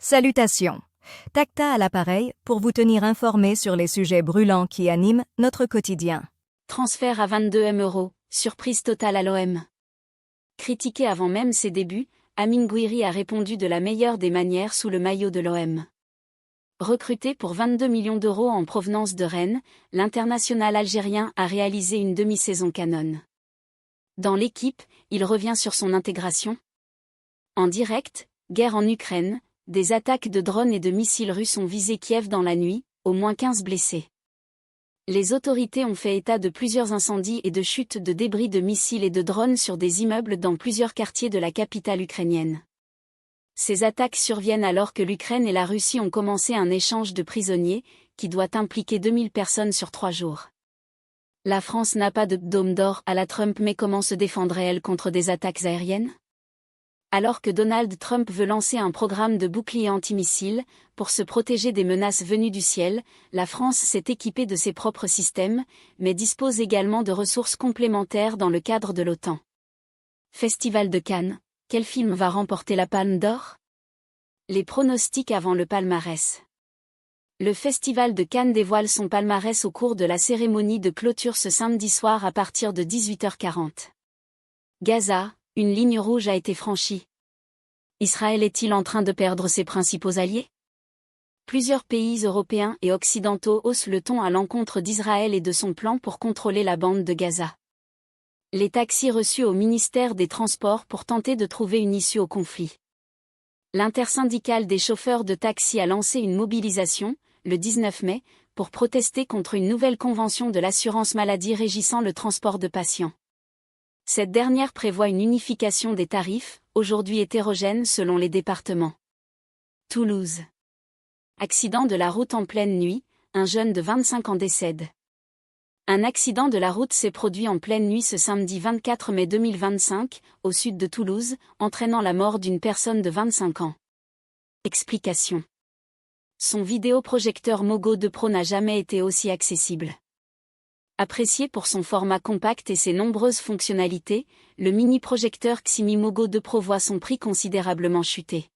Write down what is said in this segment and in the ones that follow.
Salutations. Tacta à l'appareil pour vous tenir informé sur les sujets brûlants qui animent notre quotidien. Transfert à 22 M €, surprise totale à l'OM. Critiqué avant même ses débuts, Amine Gouiri a répondu de la meilleure des manières sous le maillot de l'OM. Recruté pour 22 millions d'euros en provenance de Rennes, l'international algérien a réalisé une demi-saison canon. Dans l'équipe, il revient sur son intégration. En direct, guerre en Ukraine, des attaques de drones et de missiles russes ont visé Kiev dans la nuit, au moins 15 blessés. Les autorités ont fait état de plusieurs incendies et de chutes de débris de missiles et de drones sur des immeubles dans plusieurs quartiers de la capitale ukrainienne. Ces attaques surviennent alors que l'Ukraine et la Russie ont commencé un échange de prisonniers, qui doit impliquer 2000 personnes sur 3 jours. La France n'a pas de dôme d'or à la Trump, mais comment se défendrait-elle contre des attaques aériennes ? Alors que Donald Trump veut lancer un programme de bouclier antimissiles, pour se protéger des menaces venues du ciel, la France s'est équipée de ses propres systèmes, mais dispose également de ressources complémentaires dans le cadre de l'OTAN. Festival de Cannes, quel film va remporter la Palme d'Or ? Les pronostics avant le palmarès. Le Festival de Cannes dévoile son palmarès au cours de la cérémonie de clôture ce samedi soir à partir de 18h40. Gaza, une ligne rouge a été franchie. Israël est-il en train de perdre ses principaux alliés ? Plusieurs pays européens et occidentaux haussent le ton à l'encontre d'Israël et de son plan pour contrôler la bande de Gaza. Les taxis reçus au ministère des Transports pour tenter de trouver une issue au conflit. L'intersyndicale des chauffeurs de taxi a lancé une mobilisation, le 19 mai, pour protester contre une nouvelle convention de l'assurance maladie régissant le transport de patients. Cette dernière prévoit une unification des tarifs, aujourd'hui hétérogènes selon les départements. Toulouse. Accident de la route en pleine nuit, un jeune de 25 ans décède. Un accident de la route s'est produit en pleine nuit ce samedi 24 mai 2025, au sud de Toulouse, entraînant la mort d'une personne de 25 ans. Explication. Son vidéoprojecteur Mogo 2 Pro n'a jamais été aussi accessible. Apprécié pour son format compact et ses nombreuses fonctionnalités, le mini-projecteur Ximi Mogo 2 Pro voit son prix considérablement chuter.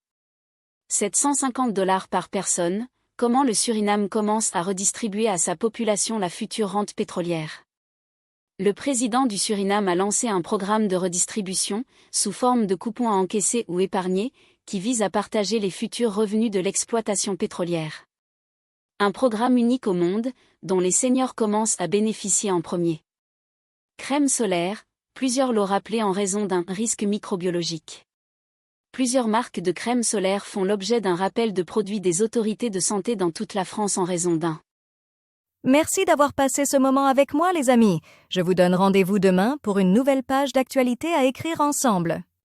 750 $ par personne. Comment le Suriname commence à redistribuer à sa population la future rente pétrolière. Le président du Suriname a lancé un programme de redistribution, sous forme de coupons à encaisser ou épargner, qui vise à partager les futurs revenus de l'exploitation pétrolière. Un programme unique au monde, dont les seniors commencent à bénéficier en premier. Crème solaire, plusieurs l'ont rappelé en raison d'un risque microbiologique. Plusieurs marques de crème solaire font l'objet d'un rappel de produits des autorités de santé dans toute la France en raison d'un. Merci d'avoir passé ce moment avec moi, les amis. Je vous donne rendez-vous demain pour une nouvelle page d'actualité à écrire ensemble.